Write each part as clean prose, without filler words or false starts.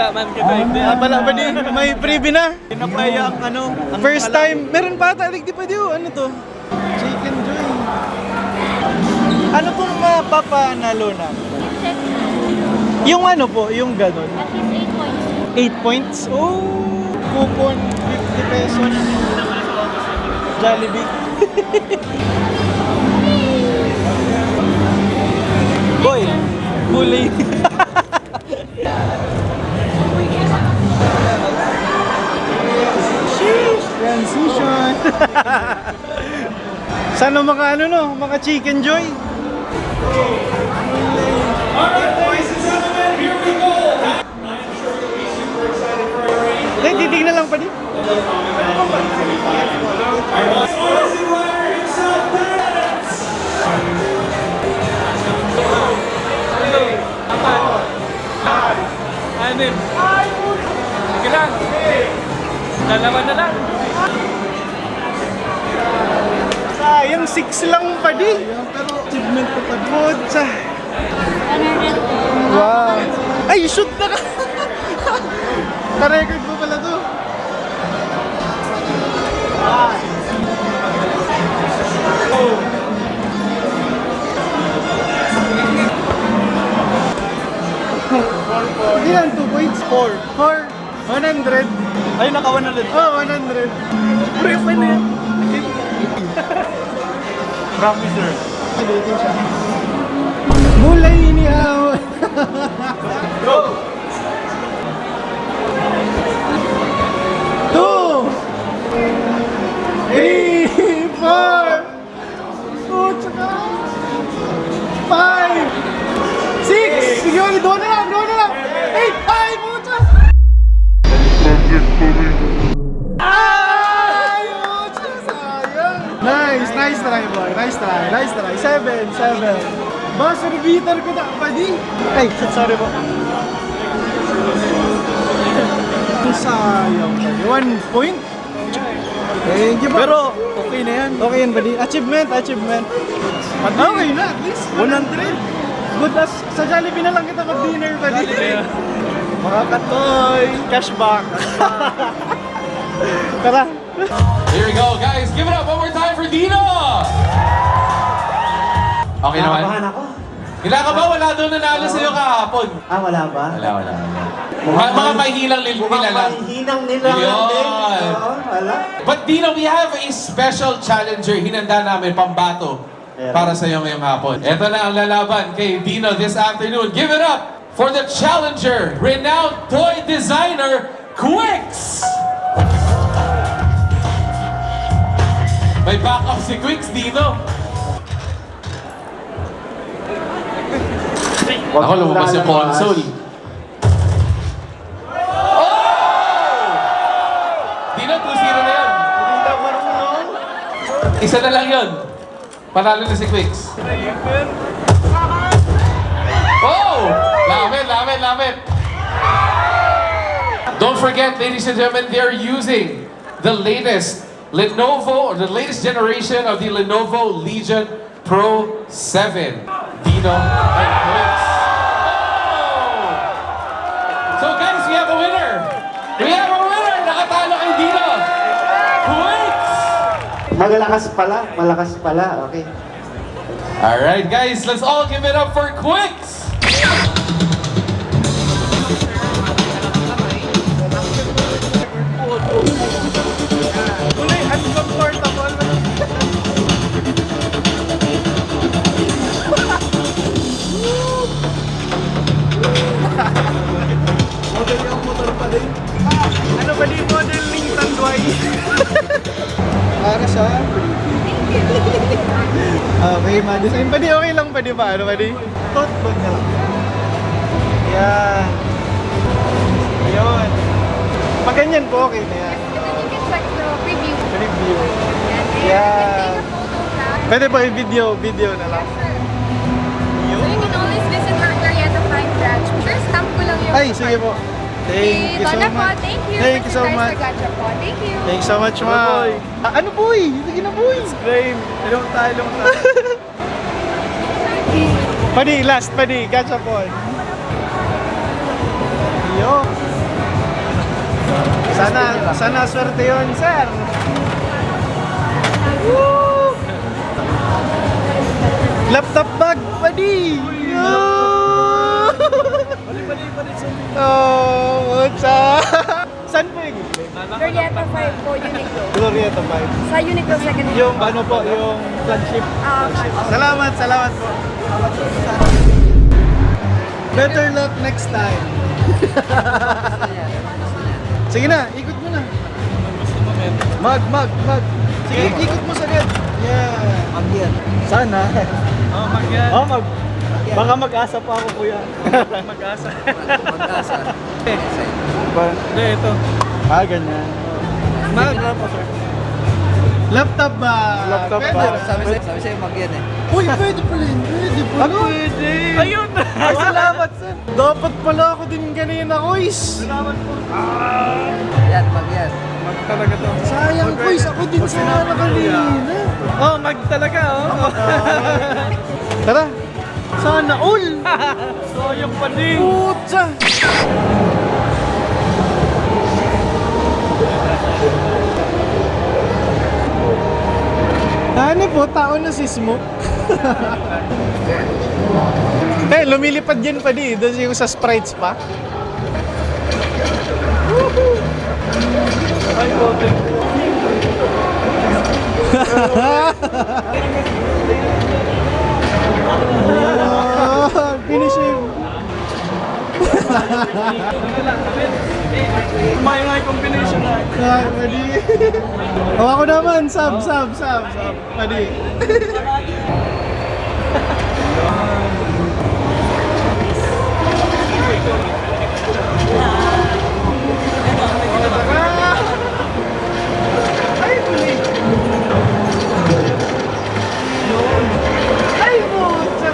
Wala man kita hindi. Pala ba di? May freebie na. Pinapaya ang ano. ang First alam. time. Meron pa ata. Di pa di. Ano to? Chicken Joy. Ano pong mapapanalo na? Yung ano po, yung ganon. At least 8 points. 8 points? Oh! Coupon, 50 pesos. Jollibee. Boy, bully. Sheesh! Transition. Sana maka ano no, maka Chicken Joy. Eh, titignan lang pa din. Anim. Sige lang. Dalawa na lang. Sayang, 6 lang pa di. Pero achievement ko pa di. Putsa. 100. Wow. Ay, shoot na ka. Ka-record mo pala to. Ilan? 2 points? 4. 100. Ay, naka-100. Oh, 100. Pre, pa na yan. Promiser. Ulitin siya. Mulay inihaw. Go! 2 3 4 5 6 sige ulit, doon na lang 8 ay puta ay puta sayang nice try boy nice try 7 buzzer beater ko na padi ay sorry po sayang 1 point. Thank you po. Pero, okay na yan. Okay yan, buddy. Achievement. Okay na, at least 100. Good as sa Jollibee na lang kita mag-dinner, buddy. Makakatoy. Cashback. Tara. Here we go, guys. Give it up one more time for Dino! Okay naman? Nakabahan ako. Kailangan ba wala doon nanalo sa'yo kahapon? Wala ba? Wala. Mga mahihilang nila lang. Mahihinang nila lang din. Yun. Oo, wala. But Dino, we have a special challenger. Hinanda namin pambato para sa'yo ngayong hapon. Ito na ang lalaban kay Dino this afternoon. Give it up for the challenger, renowned toy designer, Quicks! May backup si Quicks, Dino. Ako lumabas yung console. Dino, 2-0 na yan. Isa na lang yun. Panalo na si Quicks. Oh! Lapit. Don't forget, ladies and gentlemen, they're using the latest Lenovo, or the latest generation of the Lenovo Legion Pro 7. Dino and Quicks. So guys, we have a winner! Nakatalo kay Dino! Quicks! Malakas pala. Okay. Alright guys, let's all give it up for Quicks! Kulay uncomfortable. Model yung motor pa din. Ano ba di modeling Tanduay? Para sa... Okay, ma-design. Pwede okay lang pa di ba? Ano ba di? Tot na lang. Yan. Ayun. Pag ganyan po, okay na yan. And then you can check the preview. Review. And Yeah. take a photo na. Pwede po i-video na lang. So you can always visit our Glorieta Prime branch. Sure, stamp ko lang yung... Ay, sige po. Thank you so Donna po, much. thank you. Thank you so much. Gacha po. Thank you. Thank you so much, ma. Ano boy? Sige na boy. Frame. Ilong tayo. Pwede, last, pwede. Gacha po. Yo. Sana swerte yun, sir. Woo! Laptop bag, buddy! Oh, what's up? Saan po yung Glorieta 5 po, Uniqlo. Glorieta 5? Sa Uniqlo second floor. Yung ano po, yung flagship. Salamat po. Better luck next time. Sige na, ikot mo na. Mag. Sige, ikot mo sagad. Yeah. Mag-yan. Sana. Oh, mag-yan. Baka mag-asa pa ako, kuya. Mag-asa. Mag-asa. Hindi, ito. Ganyan. Laptop ba? Laptop ba? Sabi sa'yo mag-yan eh. Uy, pwede pala yun. Pwede pala. Pwede. Ayun! Ay, salamat, sir. Dapat pala ako din kanina, Kois. Salamat po. Yan, mag-yan. Mag talaga to. Sayang, Kois. Ako din sana kanina. Oh, mag talaga, oh. Tara. Sana all. Sayang pa din. Putsa. Ano po, tao na si Smoke. Lumilipad yan pa di. Doon yung sa Sprites pa. Ay, bote. Finish him. May combination na. Pwede. Ako naman, sub. Pwede. Ay, huli. Ay, butsa.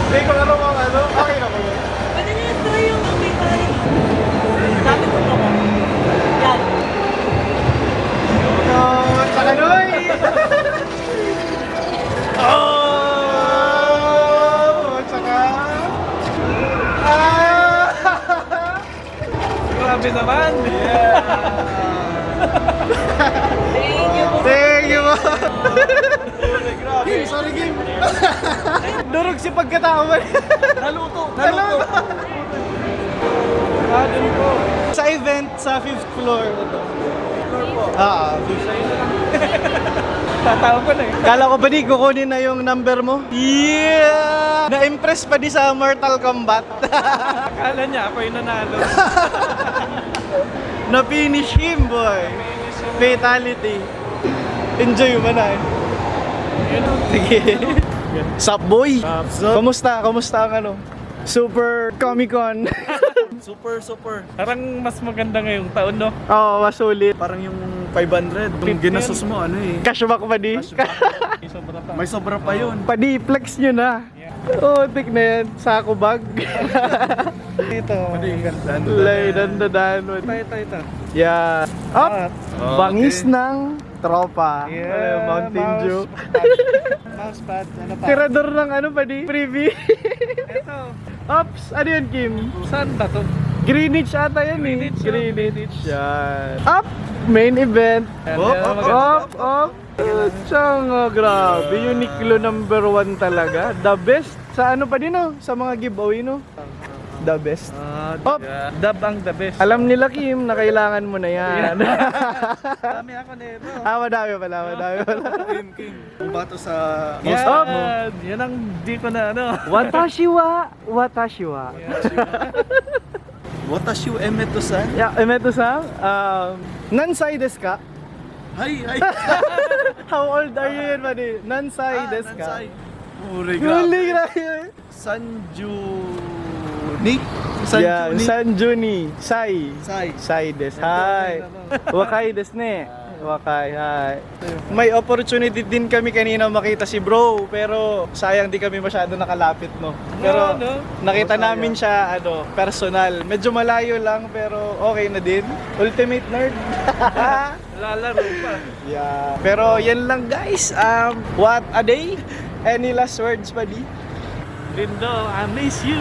Hindi ko ano. Okay na po. Pwede na ito yung may tayo. Dami ko po. Yan. Tsaka Noy! Tsaka... Grabe naman. Thank you po! Game, sorry game! Durog si pagkatawan. Naluto. Dun po. Sa event sa 5th floor. Tatawa ko na eh. Kala ko ba di kukunin na yung number mo? Yeah! Na-impress pa di sa Mortal Kombat. Akala niya ako yung nanalo. Na-finish him, boy. Fatality. Enjoy mo na eh. Sige. Sup, boy? Kamusta ang ano? Super Comic-Con. Super. Parang mas maganda ngayong taon, no? Oo, masulit. Parang yung 500. Yung ginastos mo, ano eh. Cashback pa di? Sobra pa. May sobra pa yun. Padi, flex nyo na. Oo, tik na yan. Sako bag. Ito. Lay, dandadan. Ito. Yeah. Up! Oh, Bangis okay. ng tropa. Yeah, Mountain Dew. Mousepad. Ano pa? Tirador ng ano pa di? Preview. Ito. Ops! Ano yan, Kim? Saan ba to? Greenwich ata yan eh. Greenwich. Yan. Up! Main event. Up! Tsanga, grabe. Uniqlo number 1 talaga. The best. Sa ano pa din oh? Sa mga giveaway no? The best. Op! Dab ang the best. Alam nila Kim na kailangan mo na yan. Dami ako nito. Madami pala. King. Kung bato sa Yan. Yan ang di ko na ano. Watashi wa. Watashi emeto-san. Yeah, emeto-san. Nansai desu ka? Hi. How old are you yun, buddy? Nansai desu ka? Uri, Huli, grabe. grabe. Sanjuni. Sai. Sai desu. Hi. Wakai desu ne. Wakai, hi. May opportunity din kami kanina makita si bro, pero sayang di kami masyado nakalapit, no? Pero nakita namin siya, personal. Medyo malayo lang, pero okay na din. Ultimate nerd. Lalaro pa. Yeah. Pero yan lang guys. What a day. Any last words, buddy? Lindo, I miss you.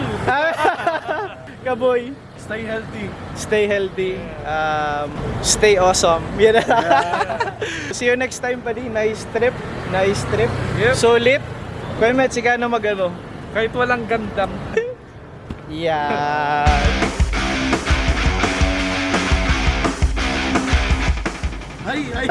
Kaboy. Stay healthy. Stay healthy. Stay awesome. Yan. See you next time pa din. Nice trip. Nice trip. Yep. Sulit. Kuya Met, sige na mag-ano. Kahit walang gandam. Yan. Ay!